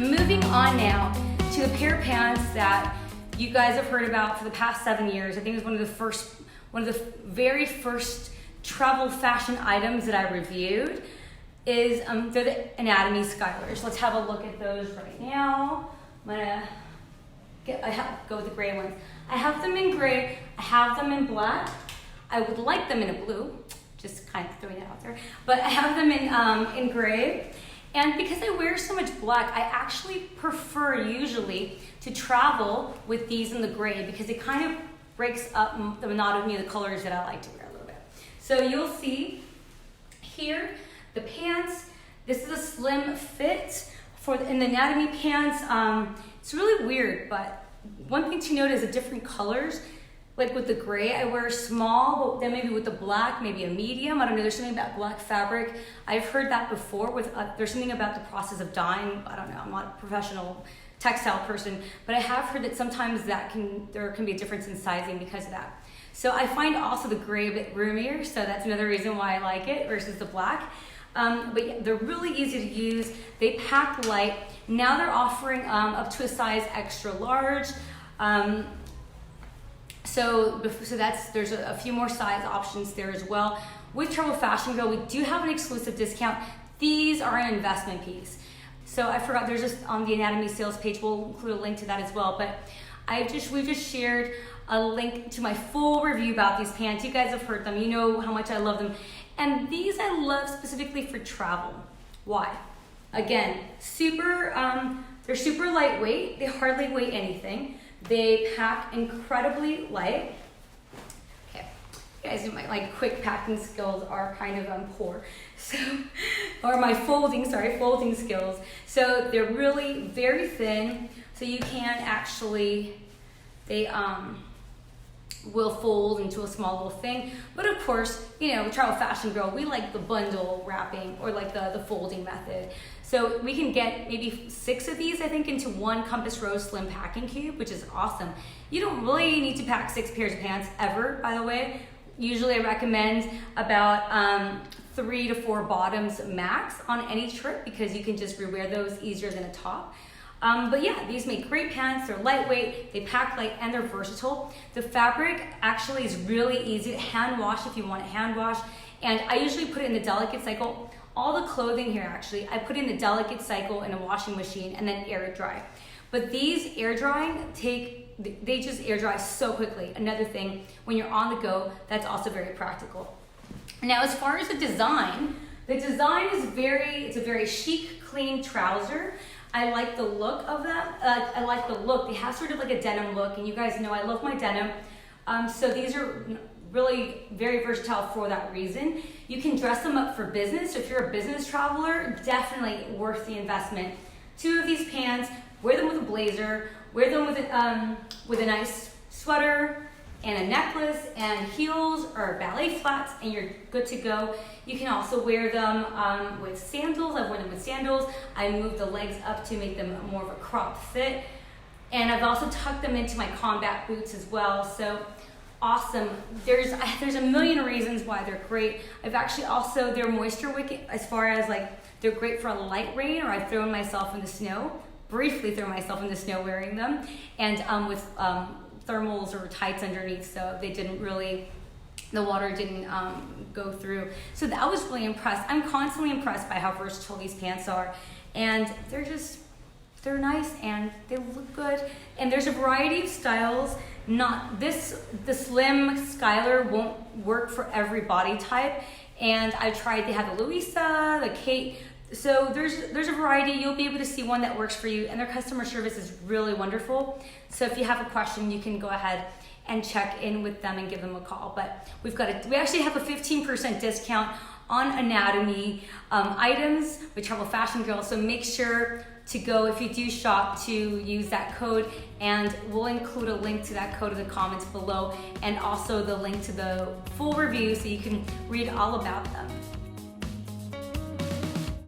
Moving on now to a pair of pants that you guys have heard about for the past 7 years. I think it was one of the very first travel fashion items that I reviewed. They're the Anatomie Skylers. Let's have a look at those right now. I'm gonna go with the gray ones. I have them in gray. I have them in black. I would like them in a blue. Just kind of throwing it out there. But I have them in gray. And because I wear so much black, I actually prefer usually to travel with these in the gray because it kind of breaks up the monotony of the colors that I like to wear a little bit. So you'll see here the pants. This is a slim fit in the Anatomie pants. It's really weird, but one thing to note is the different colors. Like with the gray, I wear small, but then maybe with the black, maybe a medium. I don't know, there's something about black fabric. I've heard that before there's something about the process of dyeing. I don't know, I'm not a professional textile person, but I have heard that sometimes there can be a difference in sizing because of that. So I find also the gray a bit roomier, so that's another reason why I like it versus the black. But yeah, they're really easy to use. They pack light. Now they're offering up to a size extra large. So there's a few more size options there as well. With Travel Fashion Girl, we do have an exclusive discount. These are an investment piece. So I forgot, there's just on the Anatomie sales page, we'll include a link to that as well. But we've just shared a link to my full review about these pants. You guys have heard them, you know how much I love them. And these I love specifically for travel. Why? Again, they're super lightweight. They hardly weigh anything. They pack incredibly light. Okay, you guys, my quick packing skills are kind of poor. So, or my folding skills. So they're really very thin. So you can actually, they will fold into a small little thing. But of course, you know, Travel Fashion Girl, we like the bundle wrapping or like the folding method. So we can get maybe 6 of these, I think, into one Compass Rose Slim Packing Cube, which is awesome. You don't really need to pack 6 pairs of pants ever, by the way. Usually I recommend about 3 to 4 bottoms max on any trip because you can just rewear those easier than a top. But yeah, these make great pants. They're lightweight, they pack light, and they're versatile. The fabric actually is really easy to hand wash if you want it hand wash. And I usually put it in the delicate cycle. All the clothing here actually, I put in the delicate cycle in a washing machine and then air dry. But these air drying they just air dry so quickly. Another thing, when you're on the go, that's also very practical. Now, as far as the design is it's a very chic, clean trouser. I like the look of them. I like the look. They have sort of like a denim look, and you guys know I love my denim. So these are really very versatile for that reason. You can dress them up for business. So if you're a business traveler, definitely worth the investment. 2 of these pants, wear them with a blazer, wear them with a nice sweater and a necklace and heels or ballet flats, and you're good to go. You can also wear them with sandals. I've worn them with sandals. I moved the legs up to make them more of a cropped fit. And I've also tucked them into my combat boots as well. So awesome. There's a million reasons why they're great. They're moisture wicking as far as they're great for a light rain, or I've thrown myself in the snow, briefly thrown myself in the snow wearing them, and with thermals or tights underneath, so the water didn't go through. So I was really impressed. I'm constantly impressed by how versatile these pants are, and they're nice and they look good. And there's a variety of styles. The Slim Skyler won't work for every body type, and I tried. They have the Louisa, the Kate. So there's a variety. You'll be able to see one that works for you, and their customer service is really wonderful. So if you have a question, you can go ahead and check in with them and give them a call. But we actually have a 15% discount on Anatomie items with Travel Fashion Girl. So make sure to go, if you do shop, to use that code, and we'll include a link to that code in the comments below, and also the link to the full review so you can read all about them.